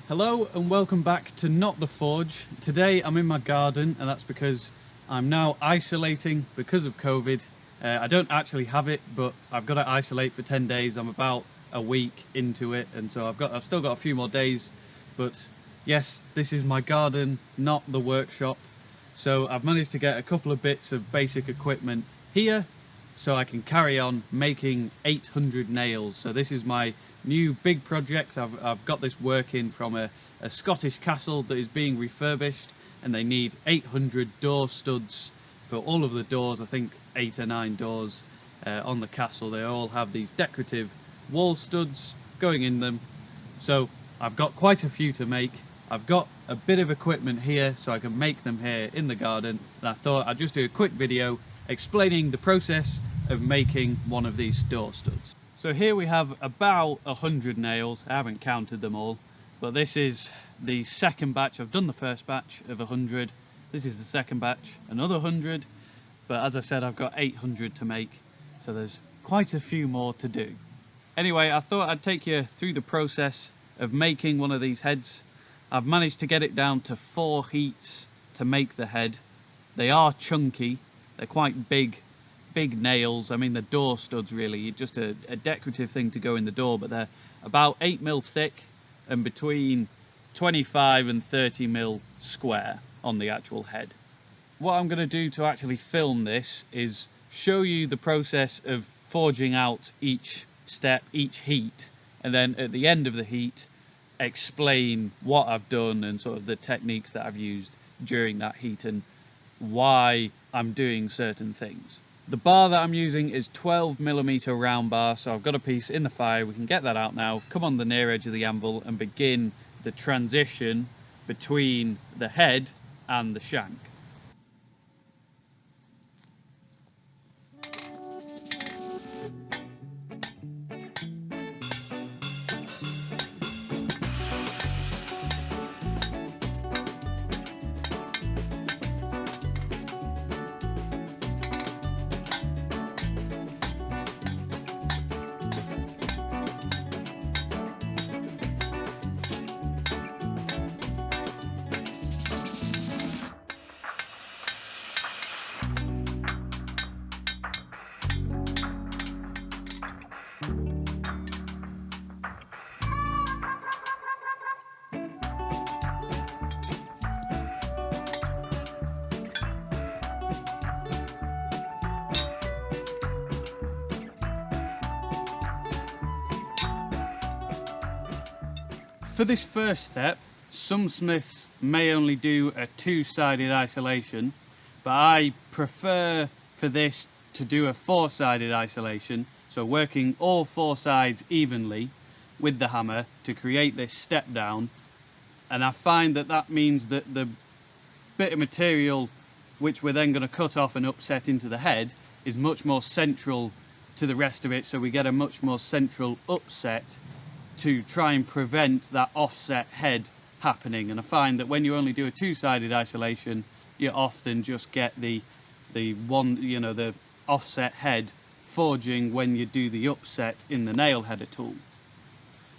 Hello and welcome back to Not the Forge. Today I'm in my garden and that's because I'm now isolating because of COVID. I don't actually have it, but I've got to isolate for 10 days. I'm about a week into it, and so I've still got a few more days. But yes, this is my garden, not the workshop. So I've managed to get a couple of bits of basic equipment here so I can carry on making 800 nails. So this is my new big project. I've got this working from a Scottish castle that is being refurbished, and they need 800 door studs for all of the doors. I think 8 or 9 doors on the castle. They all have these decorative wall studs going in them. So I've got quite a few to make. I've got a bit of equipment here so I can make them here in the garden, and I thought I'd just do a quick video explaining the process of making one of these door studs. So here we have about 100 nails. I haven't counted them all, but this is the second batch. I've done the first batch of 100. This is the second batch, another 100. But as I said, I've got 800 to make, so there's quite a few more to do. Anyway, I thought I'd take you through the process of making one of these heads. I've managed to get it down to 4 heats to make the head. They are chunky, they're quite big nails. I mean, the door studs really, just a decorative thing to go in the door, but they're about 8mm thick and between 25 and 30mm square on the actual head. What I'm going to do to actually film this is show you the process of forging out each step, each heat, and then at the end of the heat explain what I've done and sort of the techniques that I've used during that heat and why I'm doing certain things. The bar that I'm using is 12mm round bar, so I've got a piece in the fire. We can get that out now, come on the near edge of the anvil and begin the transition between the head and the shank. For this first step, some smiths may only do a 2-sided isolation, but I prefer for this to do a 4-sided isolation, so working all 4 sides evenly with the hammer to create this step down. And I find that that means that the bit of material which we're then going to cut off and upset into the head is much more central to the rest of it, so we get a much more central upset to try and prevent that offset head happening. And I find that when you only do a 2-sided isolation, you often just get the one, you know, the offset head forging when you do the upset in the nail header tool.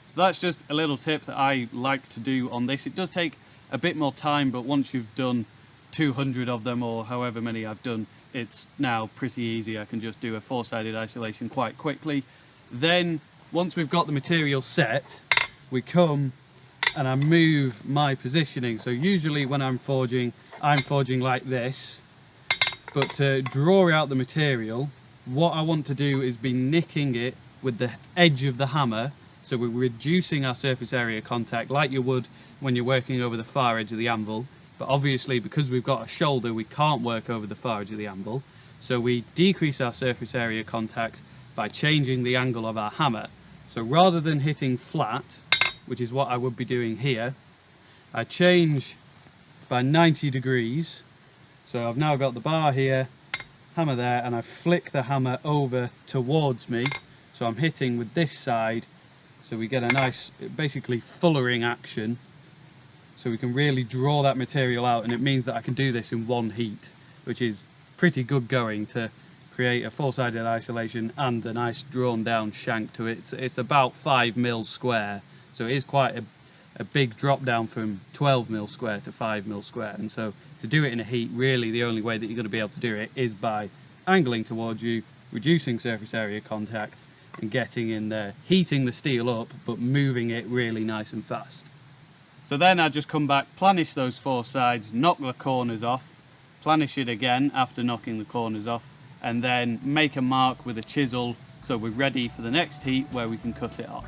So that's just a little tip that I like to do on this. It does take a bit more time, but once you've done 200 of them or however many I've done, it's now pretty easy. I can just do a 4-sided isolation quite quickly. Then once we've got the material set, we come and I move my positioning. So usually when I'm forging like this, but to draw out the material, what I want to do is be nicking it with the edge of the hammer. So we're reducing our surface area contact like you would when you're working over the far edge of the anvil. But obviously, because we've got a shoulder, we can't work over the far edge of the anvil. So we decrease our surface area contact by changing the angle of our hammer. So rather than hitting flat, which is what I would be doing here, I change by 90 degrees. So I've now got the bar here, hammer there, and I flick the hammer over towards me. So I'm hitting with this side, so we get a nice, basically fullering action. So we can really draw that material out, and it means that I can do this in one heat, which is pretty good going to create a 4-sided isolation and a nice drawn down shank to it. It's about 5mm square, so it is quite a big drop down from 12mm square to 5mm square. And so to do it in a heat, really the only way that you're going to be able to do it is by angling towards you, reducing surface area contact, and getting in there, heating the steel up, but moving it really nice and fast. So then I just come back, planish those four sides, knock the corners off, planish it again after knocking the corners off, and then make a mark with a chisel so we're ready for the next heat where we can cut it off.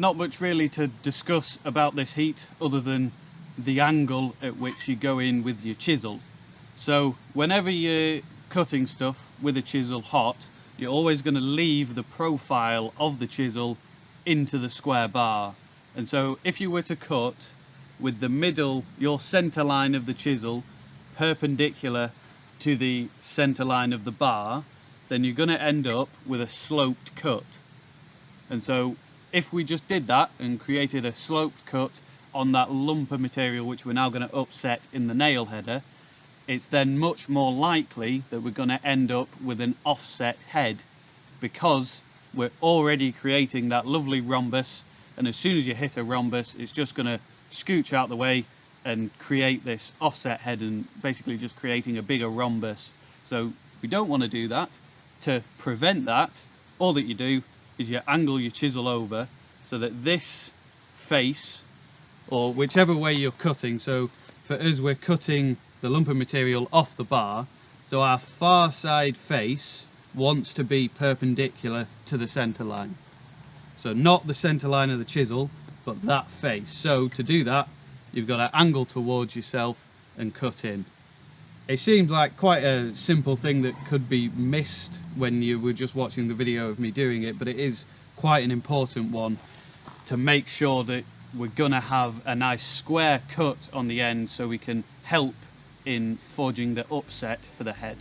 Not much really to discuss about this heat other than the angle at which you go in with your chisel. So whenever you're cutting stuff with a chisel hot, you're always going to leave the profile of the chisel into the square bar. And so if you were to cut with the middle, your center line of the chisel perpendicular to the center line of the bar, then you're going to end up with a sloped cut. And so if we just did that and created a sloped cut on that lump of material which we're now going to upset in the nail header, it's then much more likely that we're going to end up with an offset head, because we're already creating that lovely rhombus, and as soon as you hit a rhombus it's just going to scooch out the way and create this offset head, and basically just creating a bigger rhombus. So we don't want to do that. To prevent that, all that you do is you angle your chisel over so that this face, or whichever way you're cutting, so for us we're cutting the lump of material off the bar, so our far side face wants to be perpendicular to the center line. So not the center line of the chisel, but that face. So to do that, you've got to angle towards yourself and cut in. It seems like quite a simple thing that could be missed when you were just watching the video of me doing it, but it is quite an important one to make sure that we're gonna have a nice square cut on the end so we can help in forging the upset for the head.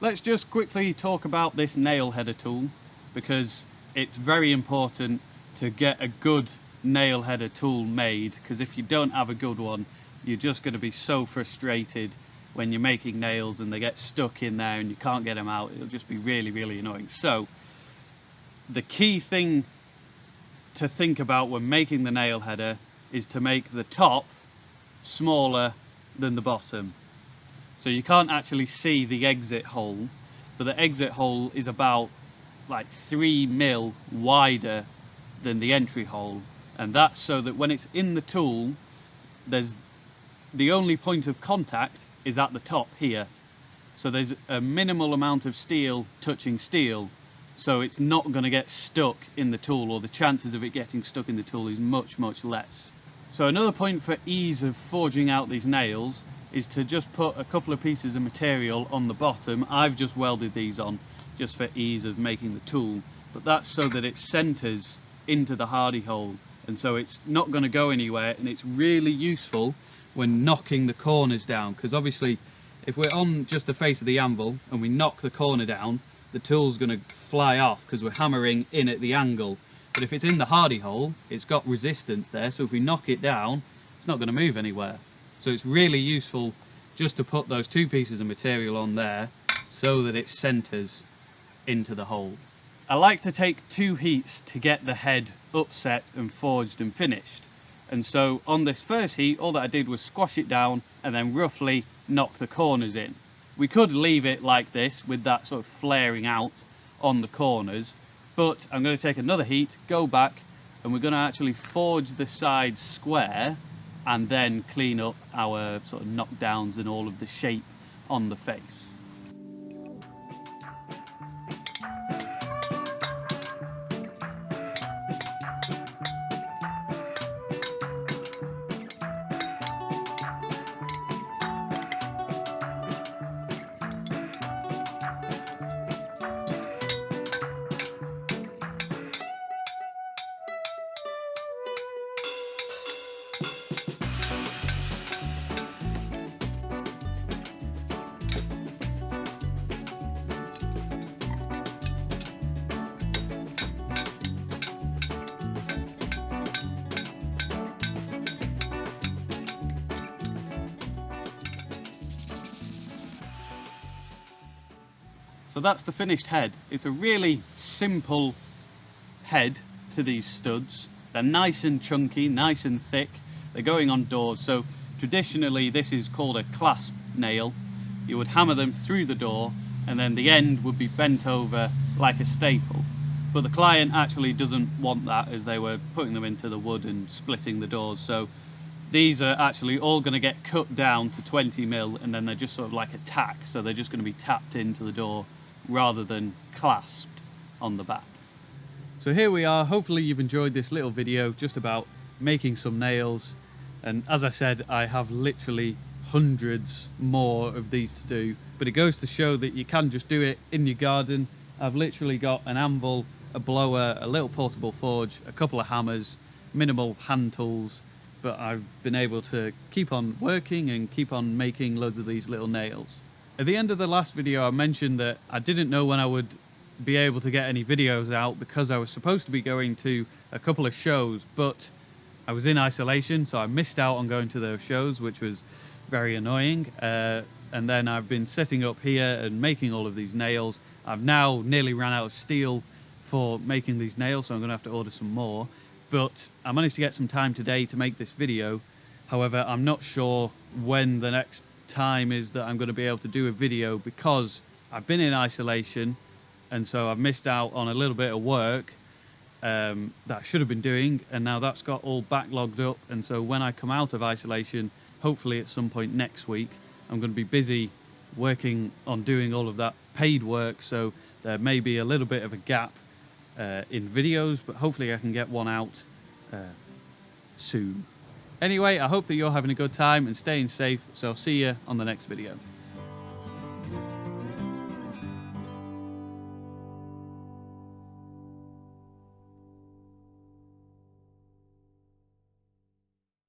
Let's just quickly talk about this nail header tool, because it's very important to get a good nail header tool made, because if you don't have a good one, you're just going to be so frustrated when you're making nails and they get stuck in there and you can't get them out. It'll just be really, really annoying. So the key thing to think about when making the nail header is to make the top smaller than the bottom. So you can't actually see the exit hole, but the exit hole is about like 3mm wider than the entry hole. And that's so that when it's in the tool, there's the only point of contact is at the top here. So there's a minimal amount of steel touching steel. So it's not going to get stuck in the tool, or the chances of it getting stuck in the tool is much, much less. So another point for ease of forging out these nails is to just put a couple of pieces of material on the bottom. I've just welded these on just for ease of making the tool, but that's so that it centers into the hardy hole, and so it's not going to go anywhere, and it's really useful when knocking the corners down, because obviously if we're on just the face of the anvil and we knock the corner down, the tool's going to fly off because we're hammering in at the angle. But if it's in the hardy hole, it's got resistance there, so if we knock it down, it's not going to move anywhere. So it's really useful just to put those two pieces of material on there so that it centers into the hole. I like to take 2 heats to get the head upset and forged and finished. And so on this first heat, all that I did was squash it down and then roughly knock the corners in. We could leave it like this with that sort of flaring out, on the corners, but I'm going to take another heat, go back, and we're going to actually forge the sides square and then clean up our sort of knockdowns and all of the shape on the face. So that's the finished head. It's a really simple head to these studs. They're nice and chunky, nice and thick. They're going on doors. So traditionally this is called a clasp nail. You would hammer them through the door and then the end would be bent over like a staple. But the client actually doesn't want that, as they were putting them into the wood and splitting the doors. So these are actually all going to get cut down to 20mm and then they're just sort of like a tack. So they're just going to be tapped into the door rather than clasped on the back. So here we are. Hopefully you've enjoyed this little video just about making some nails, and as I said, I have literally hundreds more of these to do, but it goes to show that you can just do it in your garden. I've literally got an anvil, a blower, a little portable forge, a couple of hammers, minimal hand tools, but I've been able to keep on working and keep on making loads of these little nails. At the end of the last video I mentioned that I didn't know when I would be able to get any videos out because I was supposed to be going to a couple of shows, but I was in isolation, so I missed out on going to those shows, which was very annoying. And then I've been setting up here and making all of these nails. I've now nearly ran out of steel for making these nails, so I'm going to have to order some more. But I managed to get some time today to make this video. However, I'm not sure when the next time is that I'm going to be able to do a video because I've been in isolation, and so I've missed out on a little bit of work that I should have been doing, and now that's got all backlogged up. And so when I come out of isolation, hopefully at some point next week, I'm going to be busy working on doing all of that paid work, so there may be a little bit of a gap in videos, but hopefully I can get one out soon. Anyway, I hope that you're having a good time and staying safe, so I'll see you on the next video.